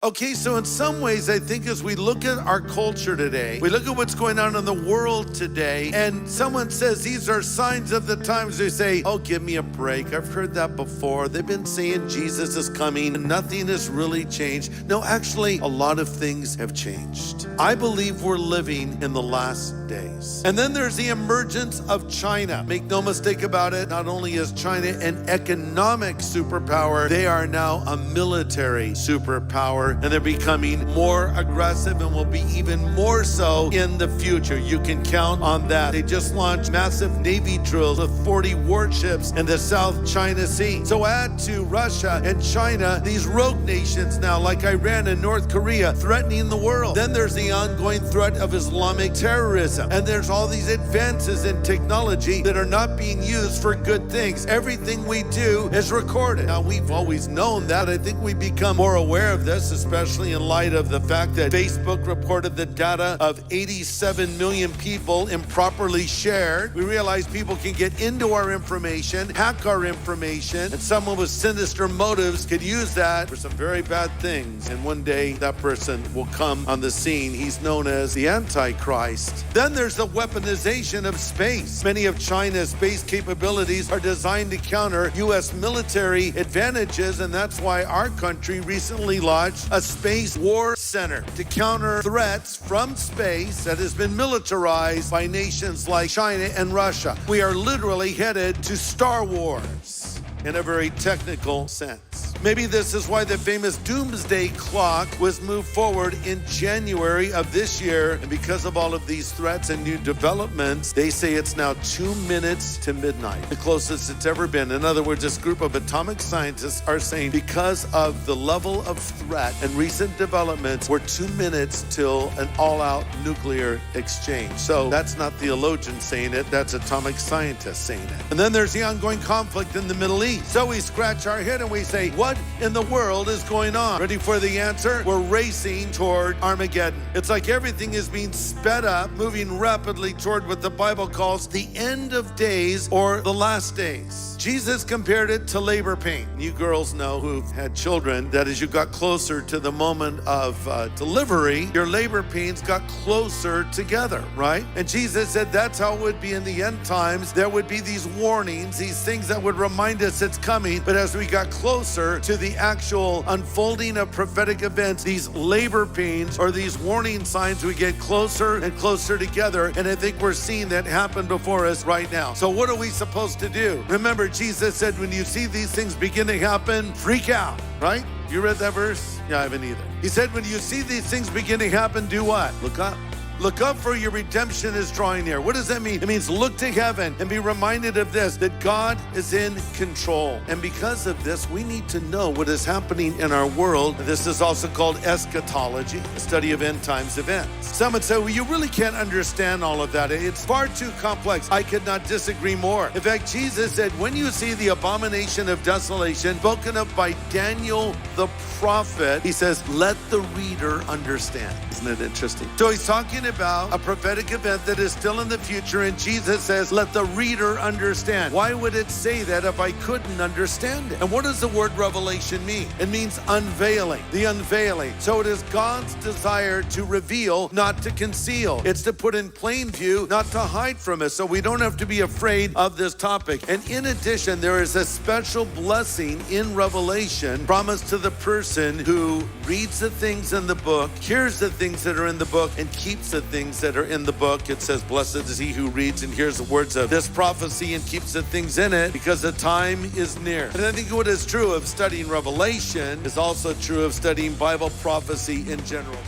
Okay, so in some ways, I think as we look at our culture today, we look at what's going on in the world today, and someone says these are signs of the times. They say, oh, give me a break. I've heard that before. They've been saying Jesus is coming and nothing has really changed. No, actually, a lot of things have changed. I believe we're living in the last days. And then there's the emergence of China. Make no mistake about it, not only is China an economic superpower, they are now a military superpower. And they're becoming more aggressive and will be even more so in the future. You can count on that. They just launched massive Navy drills with 40 warships in the South China Sea. So add to Russia and China, these rogue nations now like Iran and North Korea threatening the world. Then there's the ongoing threat of Islamic terrorism. And there's all these advances in technology that are not being used for good things. Everything we do is recorded. Now, we've always known that. I think we become more aware of this, especially in light of the fact that Facebook reported the data of 87 million people improperly shared. We realize people can get into our information, hack our information, and someone with sinister motives could use that for some very bad things. And one day that person will come on the scene. He's known as the Antichrist. Then there's the weaponization of space. Many of China's space capabilities are designed to counter U.S. military advantages, and that's why our country recently launched a space war center to counter threats from space that has been militarized by nations like China and Russia. We are literally headed to Star Wars in a very technical sense. Maybe this is why the famous doomsday clock was moved forward in January of this year. And because of all of these threats and new developments, they say it's now 2 minutes to midnight, the closest it's ever been. In other words, this group of atomic scientists are saying because of the level of threat and recent developments, we're 2 minutes till an all-out nuclear exchange. So that's not theologians saying it, that's atomic scientists saying it. And then there's the ongoing conflict in the Middle East. So we scratch our head and we say, what in the world is going on? Ready for the answer? We're racing toward Armageddon. It's like everything is being sped up, moving rapidly toward what the Bible calls the end of days or the last days. Jesus compared it to labor pain. You girls know who've had children that as you got closer to the moment of delivery, your labor pains got closer together, right? And Jesus said that's how it would be in the end times. There would be these warnings, these things that would remind us it's coming. But as we got closer to the actual unfolding of prophetic events, these labor pains or these warning signs would get closer and closer together. And I think we're seeing that happen before us right now. So what are we supposed to do? Remember, Jesus said, when you see these things begin to happen, freak out, right? You read that verse? Yeah, I haven't either. He said, when you see these things begin to happen, do what? Look up. Look up, for your redemption is drawing near. What does that mean? It means look to heaven and be reminded of this, that God is in control. And because of this, we need to know what is happening in our world. This is also called eschatology, the study of end times events. Some would say, well, you really can't understand all of that. It's far too complex. I could not disagree more. In fact, Jesus said, when you see the abomination of desolation spoken of by Daniel the prophet, he says, let the reader understand. Isn't it interesting? So he's talking about a prophetic event that is still in the future, and Jesus says, let the reader understand. Why would it say that if I couldn't understand it? And what does the word revelation mean? It means unveiling, the unveiling. So it is God's desire to reveal, not to conceal. It's to put in plain view, not to hide from us. So we don't have to be afraid of this topic. And in addition, there is a special blessing in Revelation promised to the person who reads the things in the book, hears the things that are in the book, and keeps the things that are in the book. It says, blessed is he who reads and hears the words of this prophecy and keeps the things in it, because the time is near. And I think what is true of studying Revelation is also true of studying Bible prophecy in general.